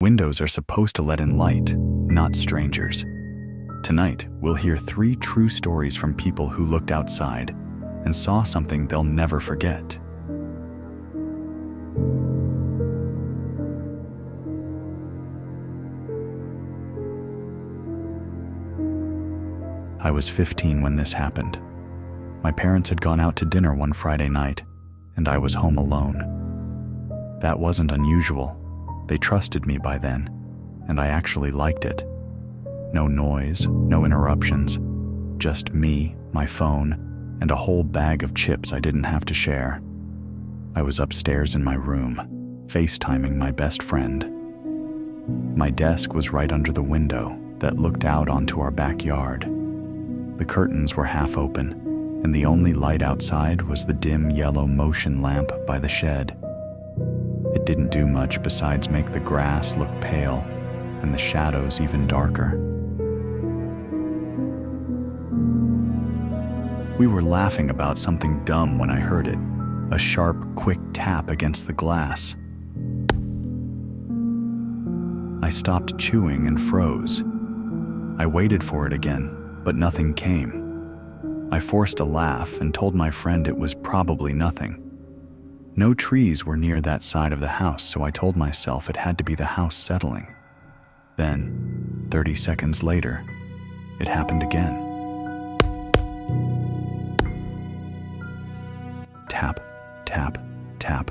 Windows are supposed to let in light, not strangers. Tonight, we'll hear 3 true stories from people who looked outside and saw something they'll never forget. I was 15 when this happened. My parents had gone out to dinner one Friday night, and I was home alone. That wasn't unusual. They trusted me by then, and I actually liked it. No noise, no interruptions, just me, my phone, and a whole bag of chips I didn't have to share. I was upstairs in my room, FaceTiming my best friend. My desk was right under the window that looked out onto our backyard. The curtains were half open, and the only light outside was the dim yellow motion lamp by the shed. It didn't do much besides make the grass look pale and the shadows even darker. We were laughing about something dumb when I heard it, a sharp, quick tap against the glass. I stopped chewing and froze. I waited for it again, but nothing came. I forced a laugh and told my friend it was probably nothing. No trees were near that side of the house, so I told myself it had to be the house settling. Then, 30 seconds later, it happened again. Tap, tap, tap.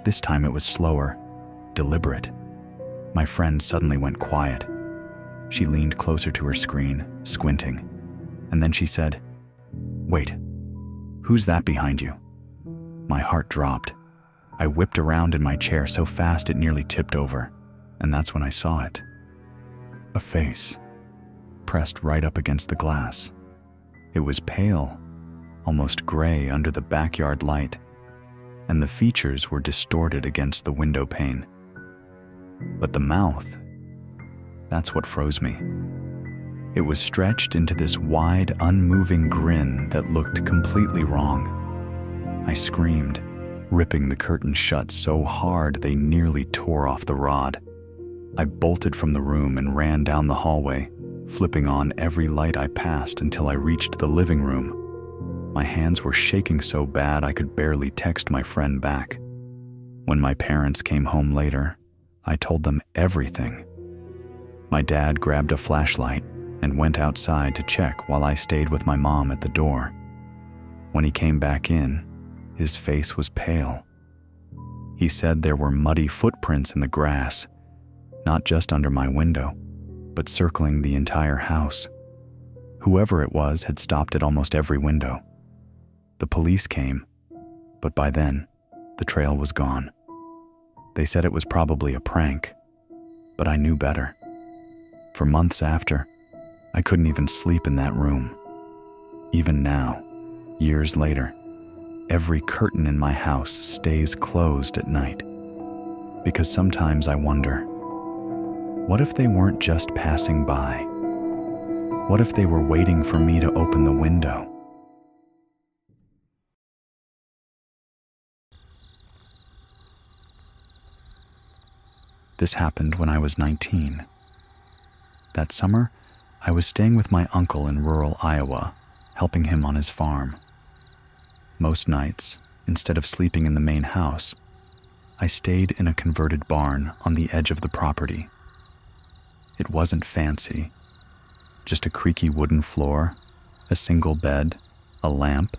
This time it was slower, deliberate. My friend suddenly went quiet. She leaned closer to her screen, squinting, and then she said, "Wait, who's that behind you?" My heart dropped. I whipped around in my chair so fast it nearly tipped over, and that's when I saw it. A face, pressed right up against the glass. It was pale, almost gray under the backyard light, and the features were distorted against the window pane. But the mouth, that's what froze me. It was stretched into this wide, unmoving grin that looked completely wrong. I screamed, ripping the curtains shut so hard they nearly tore off the rod. I bolted from the room and ran down the hallway, flipping on every light I passed until I reached the living room. My hands were shaking so bad I could barely text my friend back. When my parents came home later, I told them everything. My dad grabbed a flashlight and went outside to check while I stayed with my mom at the door. When he came back in, his face was pale. He said there were muddy footprints in the grass, not just under my window, but circling the entire house. Whoever it was had stopped at almost every window. The police came, but by then, the trail was gone. They said it was probably a prank, but I knew better. For months after, I couldn't even sleep in that room. Even now, years later, every curtain in my house stays closed at night. Because sometimes I wonder, what if they weren't just passing by? What if they were waiting for me to open the window? This happened when I was 19. That summer, I was staying with my uncle in rural Iowa, helping him on his farm. Most nights, instead of sleeping in the main house, I stayed in a converted barn on the edge of the property. It wasn't fancy, just a creaky wooden floor, a single bed, a lamp,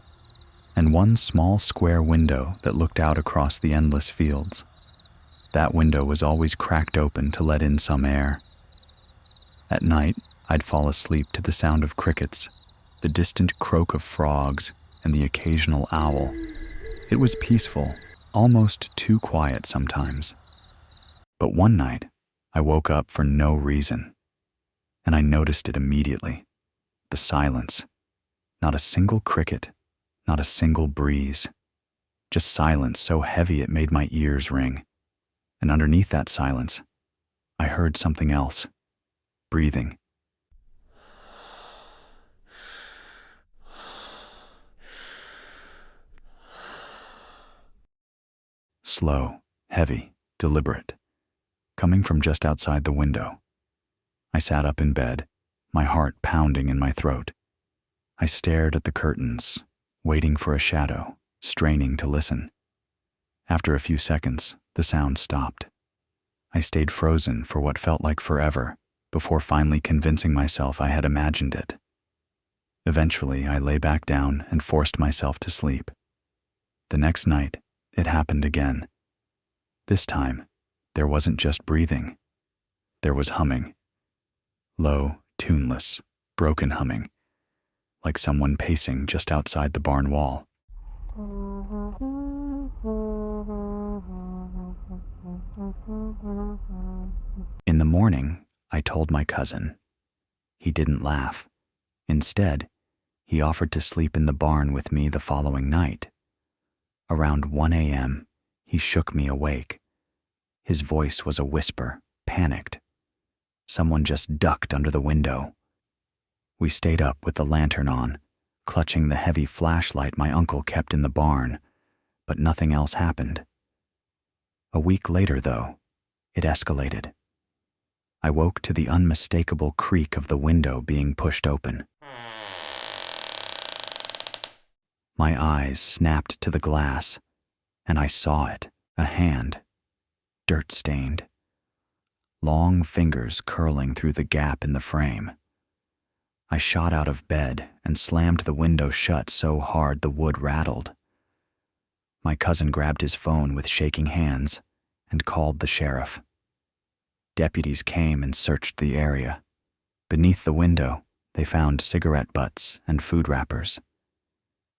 and one small square window that looked out across the endless fields. That window was always cracked open to let in some air. At night, I'd fall asleep to the sound of crickets, the distant croak of frogs, and the occasional owl. It was peaceful, almost too quiet sometimes. But one night, I woke up for no reason, and I noticed it immediately. The silence. Not a single cricket, not a single breeze. Just silence so heavy it made my ears ring. And underneath that silence, I heard something else. Breathing. Slow, heavy, deliberate. coming from just outside the window. I sat up in bed, my heart pounding in my throat. I stared at the curtains, waiting for a shadow, straining to listen. After a few seconds, the sound stopped. I stayed frozen for what felt like forever, before finally convincing myself I had imagined it. Eventually, I lay back down and forced myself to sleep. The next night, it happened again. This time, there wasn't just breathing. There was humming. Low, tuneless, broken humming, like someone pacing just outside the barn wall. In the morning, I told my cousin. He didn't laugh. Instead, he offered to sleep in the barn with me the following night. Around 1 a.m., he shook me awake. His voice was a whisper, panicked. Someone just ducked under the window. We stayed up with the lantern on, clutching the heavy flashlight my uncle kept in the barn, but nothing else happened. A week later, though, it escalated. I woke to the unmistakable creak of the window being pushed open. My eyes snapped to the glass, and I saw it, a hand, dirt-stained, long fingers curling through the gap in the frame. I shot out of bed and slammed the window shut so hard the wood rattled. My cousin grabbed his phone with shaking hands and called the sheriff. Deputies came and searched the area. Beneath the window, they found cigarette butts and food wrappers.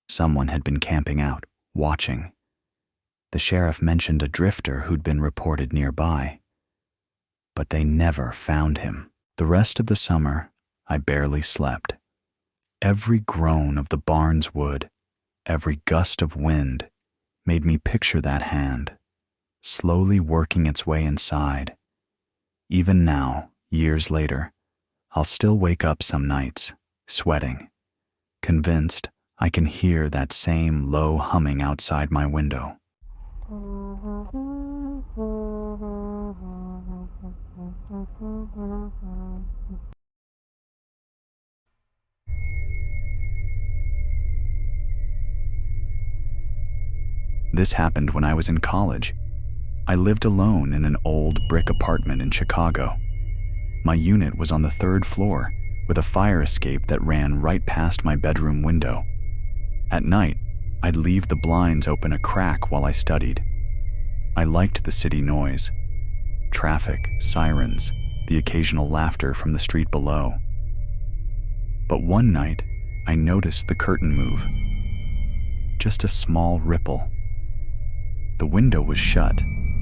Someone had been camping out, watching. The sheriff mentioned a drifter who'd been reported nearby. But they never found him. The rest of the summer, I barely slept. Every groan of the barn's wood, every gust of wind, made me picture that hand, slowly working its way inside. Even now, years later, I'll still wake up some nights, sweating, convinced I can hear that same low humming outside my window. This happened when I was in college. I lived alone in an old brick apartment in Chicago. My unit was on the 3rd floor, with a fire escape that ran right past my bedroom window. At night, I'd leave the blinds open a crack while I studied. I liked the city noise. Traffic, sirens, the occasional laughter from the street below. But one night, I noticed the curtain move. Just a small ripple. The window was shut,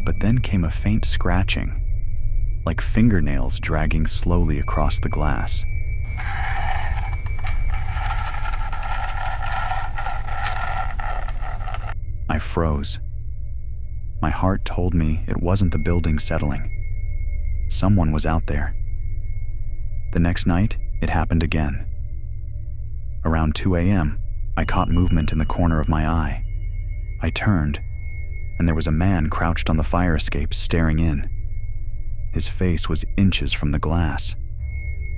but then came a faint scratching, like fingernails dragging slowly across the glass. I froze. My heart told me it wasn't the building settling. Someone was out there. The next night, it happened again. Around 2 a.m., I caught movement in the corner of my eye. I turned, and there was a man crouched on the fire escape staring in. His face was inches from the glass.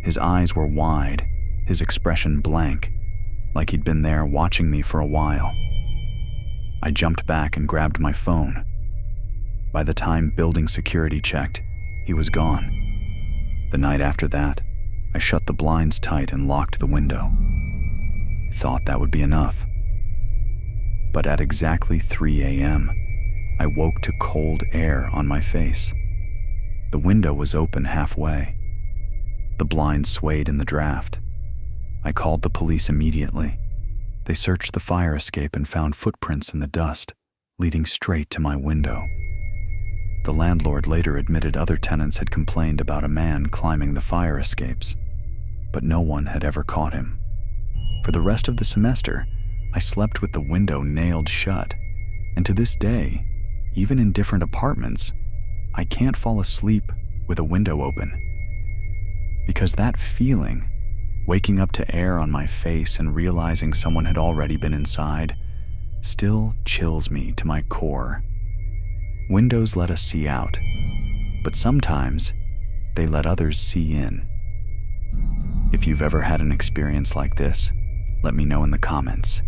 His eyes were wide, his expression blank, like he'd been there watching me for a while. I jumped back and grabbed my phone. By the time building security checked, he was gone. The night after that, I shut the blinds tight and locked the window. Thought that would be enough. But at exactly 3 a.m., I woke to cold air on my face. The window was open halfway. The blinds swayed in the draft. I called the police immediately. They searched the fire escape and found footprints in the dust, leading straight to my window. The landlord later admitted other tenants had complained about a man climbing the fire escapes, but no one had ever caught him. For the rest of the semester, I slept with the window nailed shut, and to this day, even in different apartments, I can't fall asleep with a window open. Because that feeling, waking up to air on my face and realizing someone had already been inside, still chills me to my core. Windows let us see out, but sometimes they let others see in. If you've ever had an experience like this, let me know in the comments.